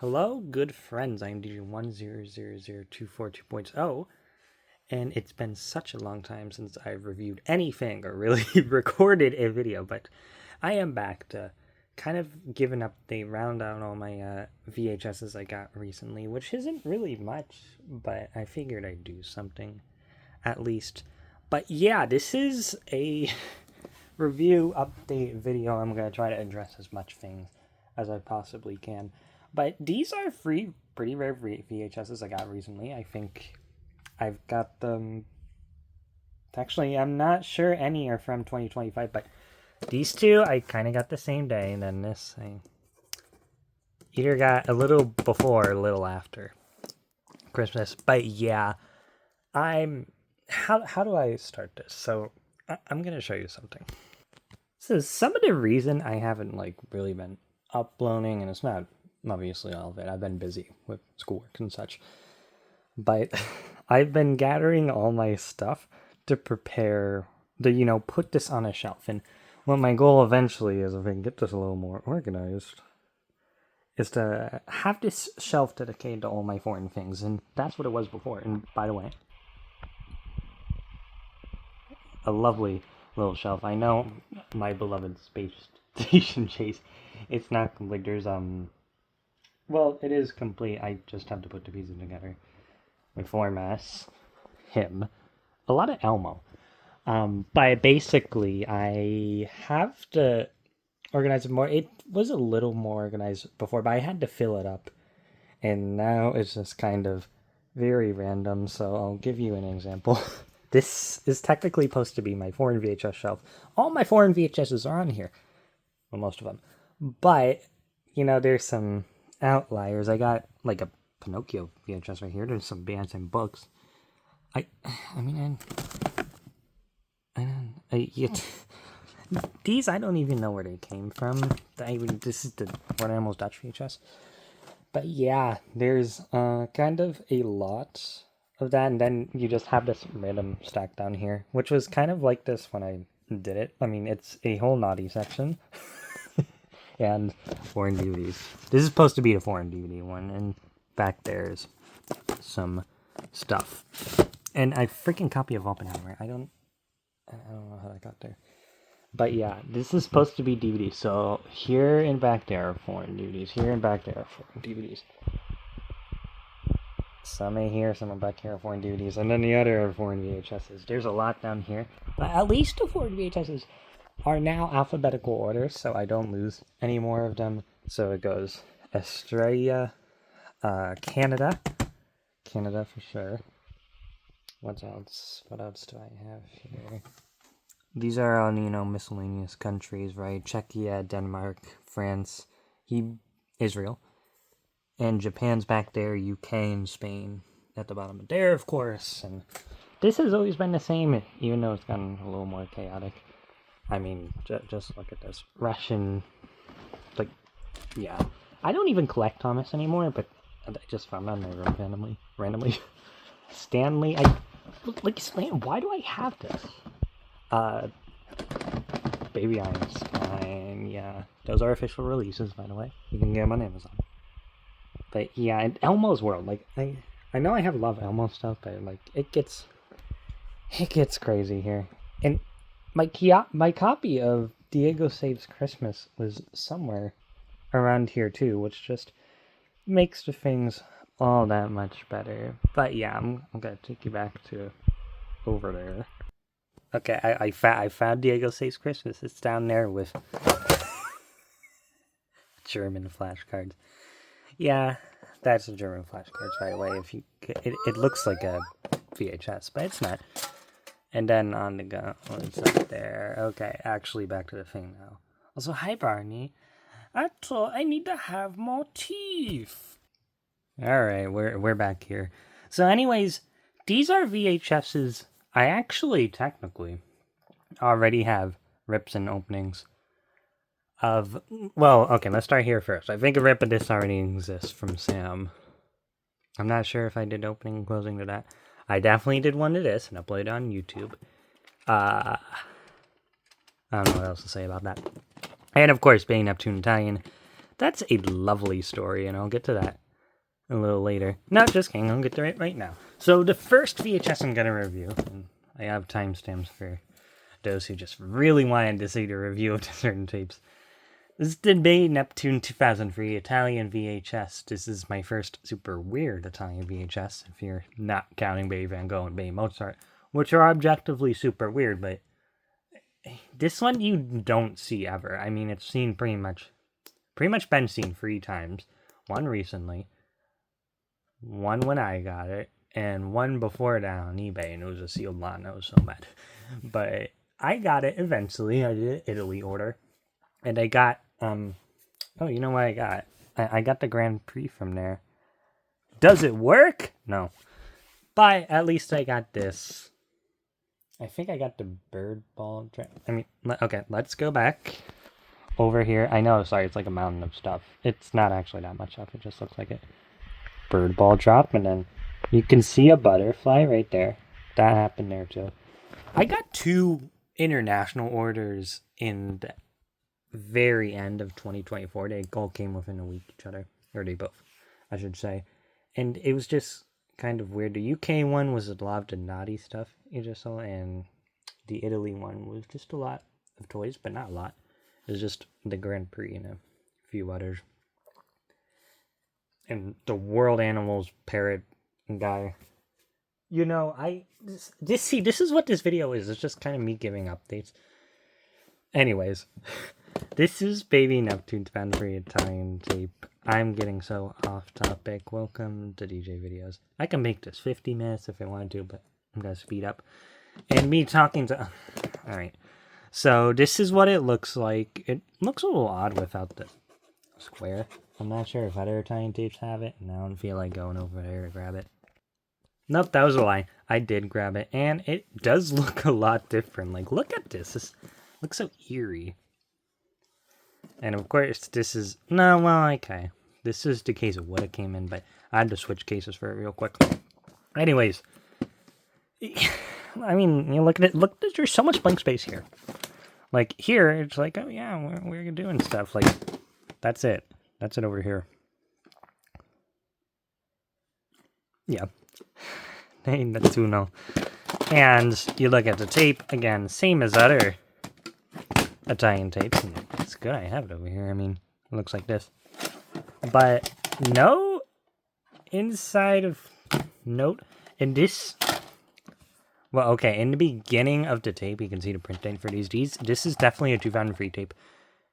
Hello, good friends. I'm DJ100024.2.0, and it's been such a long time since I've reviewed anything or really recorded a video, but I am back to kind of give an update, round out all my VHSs I got recently, which isn't really much, but I figured I'd do something at least. But yeah, this is a review update video. I'm going to try to address as much things as I possibly can. But these are pretty rare VHSs I got recently. I think I've got them. Actually, I'm not sure any are from 2025, but these two I kind of got the same day, and then this I either got a little before or a little after Christmas. But yeah, how do I start this? So I'm gonna show you something. So some of the reason I haven't really been uploading, and it's not obviously all of it. I've been busy with schoolwork and such. But I've been gathering all my stuff to prepare to, put this on a shelf. And what my goal eventually is, if I can get this a little more organized, is to have this shelf dedicated to all my foreign things. And that's what it was before. And by the way, a lovely little shelf. I know my beloved space station chase. It's not complete. There's well, it is complete. I just have to put the pieces together. My formas, him, a lot of Elmo. But basically, I have to organize it more. It was a little more organized before, but I had to fill it up. And now it's just kind of very random. So I'll give you an example. This is technically supposed to be my foreign VHS shelf. All my foreign VHSs are on here. Well, most of them. But, there's some outliers. I got a Pinocchio VHS right here. There's some bands and books. These I don't even know where they came from. This is the What Animals Dutch VHS. But yeah, there's kind of a lot of that, and then you just have this random stack down here, which was kind of like this when I did it. It's a whole naughty section. And foreign DVDs. This is supposed to be a foreign DVD one, and back there's some stuff. And a freaking copy of Oppenheimer. I don't know how that got there. But yeah, this is supposed to be DVD. So here and back there are foreign DVDs. Here and back there are foreign DVDs. Some are here, some are back here are foreign DVDs, and then the other are foreign VHSs. There's a lot down here. But at least the foreign VHSs are now alphabetical order, so I don't lose any more of them. So it goes Australia, Canada for sure. What else do I have here? These are on, miscellaneous countries, right? Czechia, Denmark, France, Israel, and Japan's back there, UK and Spain at the bottom of there, of course. And this has always been the same, even though it's gotten a little more chaotic. Just look at this. Russian, yeah. I don't even collect Thomas anymore, but I just found out in my room randomly. Stanley, Stan, why do I have this? Baby Einstein, yeah. Those are official releases, by the way. You can get them on Amazon. But yeah, and Elmo's World, I know I have a lot of Elmo stuff, but it gets crazy here. And my copy of Diego Saves Christmas was somewhere around here too, which just makes the things all that much better. But yeah, I'm gonna take you back to over there. Okay, I found Diego Saves Christmas. It's down there with German flashcards. Yeah, that's a German flashcards, by the way. It looks like a VHS, but it's not. And then on the go, it's up there. Okay, actually back to the thing now. Also, hi Barney. I thought I need to have more teeth. Alright, we're back here. So anyways, these are VHSs I actually technically already have rips and openings of. Well, okay, let's start here first. I think a rip of this already exists from Sam. I'm not sure if I did opening and closing to that. I definitely did one to this and uploaded it on YouTube. I don't know what else to say about that. And of course, being Neptune Italian, That's a lovely story, and I'll get to that a little later. No, just kidding, I'll get to it right now. So the first VHS I'm going to review, and I have timestamps for those who just really wanted to see the review of certain tapes. This is the Neptune 2003 Italian VHS. This is my first super weird Italian VHS, if you're not counting Baby Van Gogh and Baby Mozart, which are objectively super weird, but this one you don't see ever. I mean, it's seen pretty much been seen 3 times. One recently, one when I got it, and one before that on eBay, and it was a sealed lot, and I was so mad. But I got it eventually. I did an Italy order, and I got, oh, you know what I got? I got the Grand Prix from there. Does it work? No. But at least I got this. I think I got the bird ball. Okay, let's go back over here. I know, sorry, it's like a mountain of stuff. It's not actually that much stuff. It just looks like it. Bird ball drop, and then you can see a butterfly right there. That happened there too. I got 2 international orders in the very end of 2024. They all came within a week each other, or they both, I should say. And it was just kind of weird. The UK one was a lot of the naughty stuff you just saw, and the Italy one was just a lot of toys, but not a lot. It was just the Grand Prix and a few others. And the World Animals parrot guy. You know, this is what this video is. It's just kind of me giving updates. Anyways, this is Baby Neptune 2003 Italian tape. I'm getting so off topic. Welcome to DJ Videos. I can make this 50 minutes if I wanted to, but I'm going to speed up. And me talking to... Alright. So, this is what it looks like. It looks a little odd without the square. I'm not sure if other Italian tapes have it, and I don't feel like going over there to grab it. Nope, that was a lie. I did grab it, and it does look a lot different. Like, look at this. This looks so eerie. And of course, this is... No, well, okay. This is the case of what it came in, but I had to switch cases for it real quick. Anyways. I mean, you look at it. Look, there's so much blank space here. Like, here, it's like, oh yeah, we're doing stuff. Like, that's it. That's it over here. Yeah. Hey, Nettuno. And you look at the tape, again, same as other Italian tapes. And it's good I have it over here. I mean, it looks like this. But no inside of note. And this... Well, okay, in the beginning of the tape, you can see the print date for these. This is definitely a 2003 tape.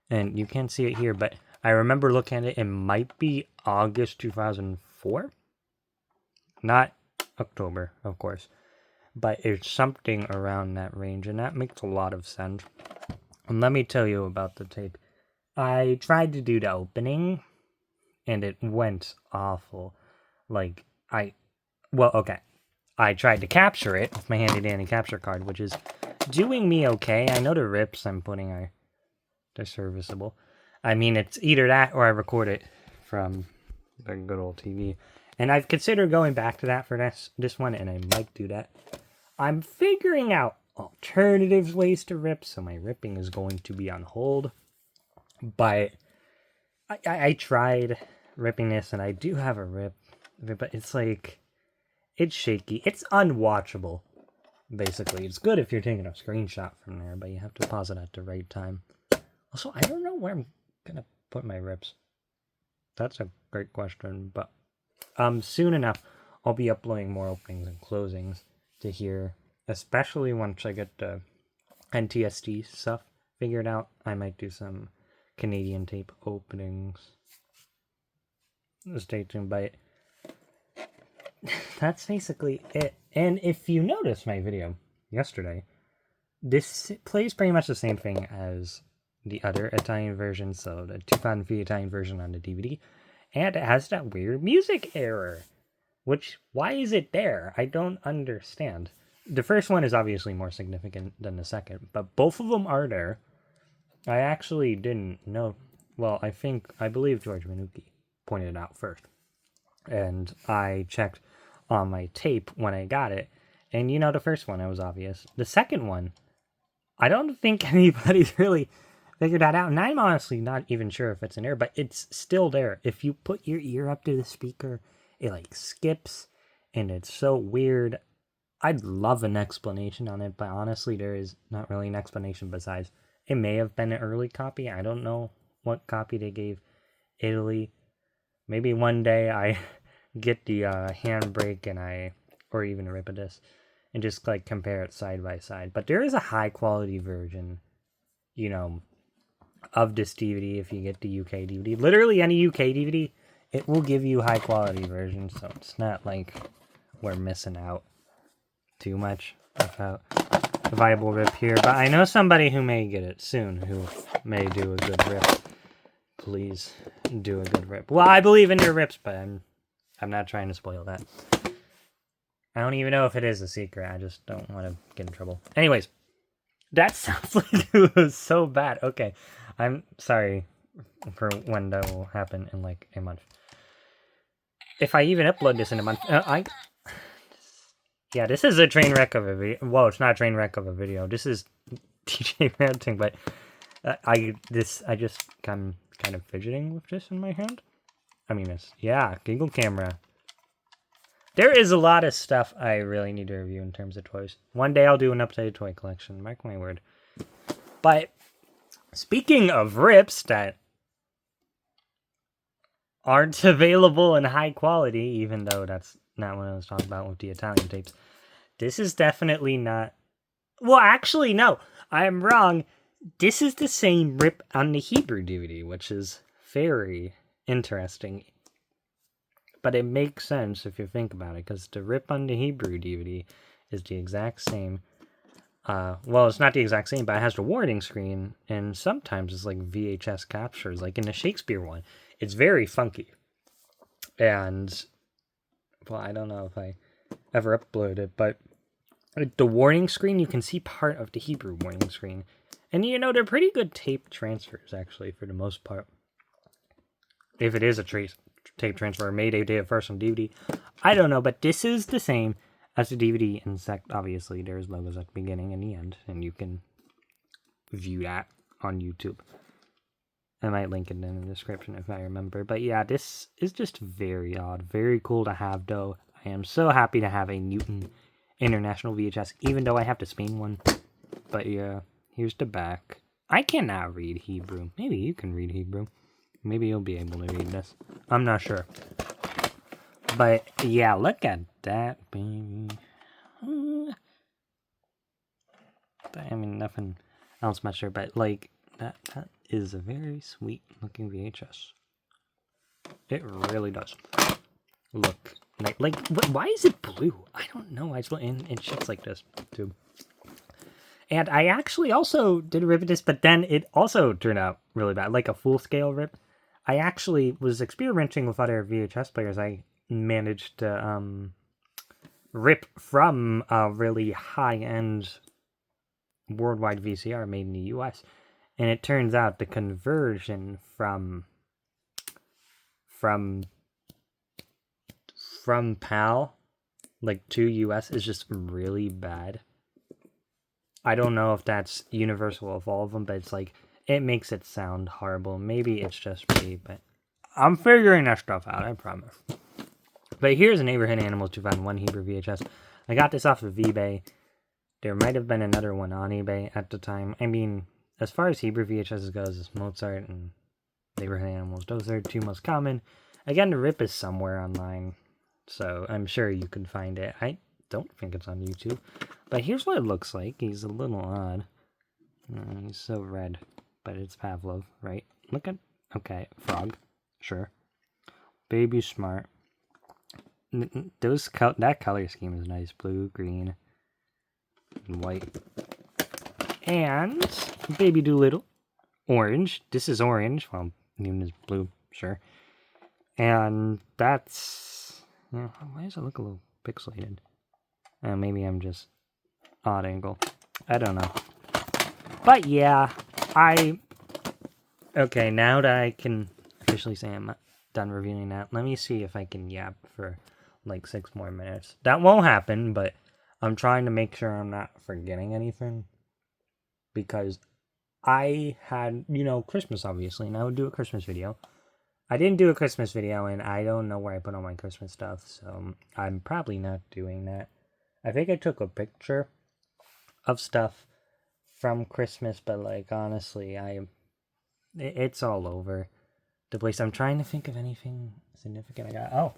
And you can't see it here, but I remember looking at it. It might be August 2004. Not October, of course. But it's something around that range, and that makes a lot of sense. And let me tell you about the tape. I tried to do the opening, and it went awful. Like, well, okay. I tried to capture it with my handy-dandy capture card, which is doing me okay. I know the rips I'm putting they're serviceable. I mean, it's either that or I record it from the good old TV. And I've considered going back to that for this one, and I might do that. I'm figuring out alternative ways to rip, so my ripping is going to be on hold. But I tried ripping this, and I do have a rip, but it's like... It's shaky. It's unwatchable, basically. It's good if you're taking a screenshot from there, but you have to pause it at the right time. Also, I don't know where I'm going to put my rips. That's a great question, but soon enough, I'll be uploading more openings and closings to here, especially once I get the NTSD stuff figured out. I might do some Canadian tape openings. Stay tuned by it. That's basically it. And if you noticed my video yesterday, this plays pretty much the same thing as the other Italian version, so the 2003 Italian version on the DVD, and it has that weird music error. Which, why is it there? I don't understand. The first one is obviously more significant than the second, but both of them are there. I actually didn't know. Well, I believe George Minucci pointed it out first. And I checked on my tape when I got it, and the first one, it was obvious. The second one, I don't think anybody's really figured that out, and I'm honestly not even sure if it's in there, but it's still there. If you put your ear up to the speaker, it like skips, and it's so weird. I'd love an explanation on it, but honestly, there is not really an explanation besides it may have been an early copy. I don't know what copy they gave Italy. Maybe one day I get the handbrake or even a Ripidus, and just like compare it side by side. But there is a high quality version, you know, of this DVD if you get the UK DVD. Literally any UK DVD, it will give you high quality version, so it's not like we're missing out too much without a viable rip here. But I know somebody who may get it soon, who may do a good rip. Please do a good rip. Well, I believe in your rips, but I'm not trying to spoil that. I don't even know if it is a secret. I just don't want to get in trouble. Anyways, that sounds like it was so bad. Okay, I'm sorry for when that will happen in like a month. If I even upload this in a month, yeah, this is a train wreck of a video. Well, it's not a train wreck of a video. This is DJ ranting, but I just kind of fidgeting with this in my hand. I mean, Google camera. There is a lot of stuff I really need to review in terms of toys. One day I'll do an updated toy collection, mark my word. But speaking of rips that aren't available in high quality, even though that's not what I was talking about with the Italian tapes, this is definitely not... Well, actually, no, I am wrong. This is the same rip on the Hebrew DVD, which is very interesting. But it makes sense if you think about it, because the rip on the Hebrew DVD is the exact same. Well, it's not the exact same, but it has the warning screen, and sometimes it's like VHS captures, like in the Shakespeare one. It's very funky. And, well, I don't know if I ever uploaded it, but the warning screen, you can see part of the Hebrew warning screen. And, you know, they're pretty good tape transfers, actually, for the most part. If it is a tape transfer, Mayday did it first on DVD. I don't know, but this is the same as the DVD. And obviously, there's logos at the beginning and the end, and you can view that on YouTube. I might link it in the description if I remember. But yeah, this is just very odd. Very cool to have, though. I am so happy to have a Newton International VHS, even though I have the Spain one. But yeah, here's the back. I cannot read Hebrew. Maybe you can read Hebrew. Maybe you'll be able to read this. I'm not sure. But yeah, look at that, baby. I mean, nothing else much there, but like, that is a very sweet looking VHS. It really does. Look. Like, why is it blue? I don't know. And shit's like this, too. And I actually also did a rip of this, but then it also turned out really bad. Like a full-scale rip. I actually was experimenting with other VHS players. I managed to rip from a really high-end worldwide VCR made in the US. And it turns out the conversion from PAL, like, to US is just really bad. I don't know if that's universal of all of them, but it's like, it makes it sound horrible. Maybe it's just me, but I'm figuring that stuff out, I promise. But here's a Neighborhood Animals 2001 Hebrew VHS. I got this off of eBay. There might have been another one on eBay at the time. I mean, as far as Hebrew VHS goes, it's Mozart and Neighborhood Animals. Those are two most common. Again, the rip is somewhere online, so I'm sure you can find it. I don't think it's on YouTube. But here's what it looks like. He's a little odd. He's so red. But it's Pavlov, right? Look at... Okay, frog. Sure. Baby smart. That color scheme is nice. Blue, green, and white. And Baby Doolittle. Orange. This is orange. Well, Newton is blue. Sure. And that's... why does it look a little pixelated? Maybe I'm just odd angle. I don't know. But yeah, okay, now that I can officially say I'm done reviewing that, let me see if I can yap for like 6 more minutes. That won't happen, but I'm trying to make sure I'm not forgetting anything. Because I had, Christmas, obviously, and I would do a Christmas video. I didn't do a Christmas video, and I don't know where I put all my Christmas stuff, so I'm probably not doing that. I think I took a picture of stuff from Christmas, but, like, honestly, it's all over the place. I'm trying to think of anything significant I got. Oh,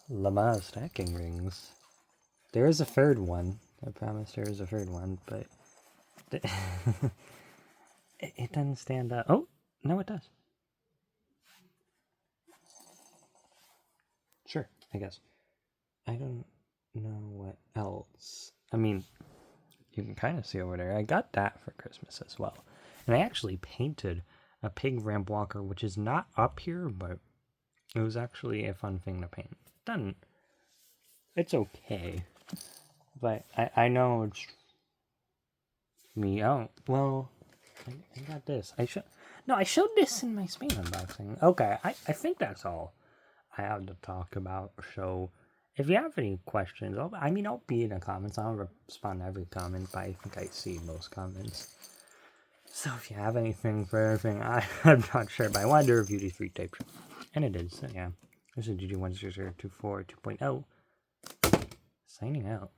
Lama stacking rings. There is a third one. I promise there is a third one, but it doesn't stand up. Oh, no, it does. Sure, I guess. I don't know what else. I mean, you can kind of see over there. I got that for Christmas as well. And I actually painted a pig ramp walker, which is not up here, but it was actually a fun thing to paint. It's okay. But I know it's me. Oh, well, I got this. I showed this in my Spain unboxing. Okay, I think that's all I have to talk about. So, if you have any questions, I'll be in the comments. I don't respond to every comment, but I think I see most comments. So, if you have anything for everything, I'm not sure, but I wanted to review these 3 tapes. And it is, so yeah. This is GG10024 2.0. Signing out.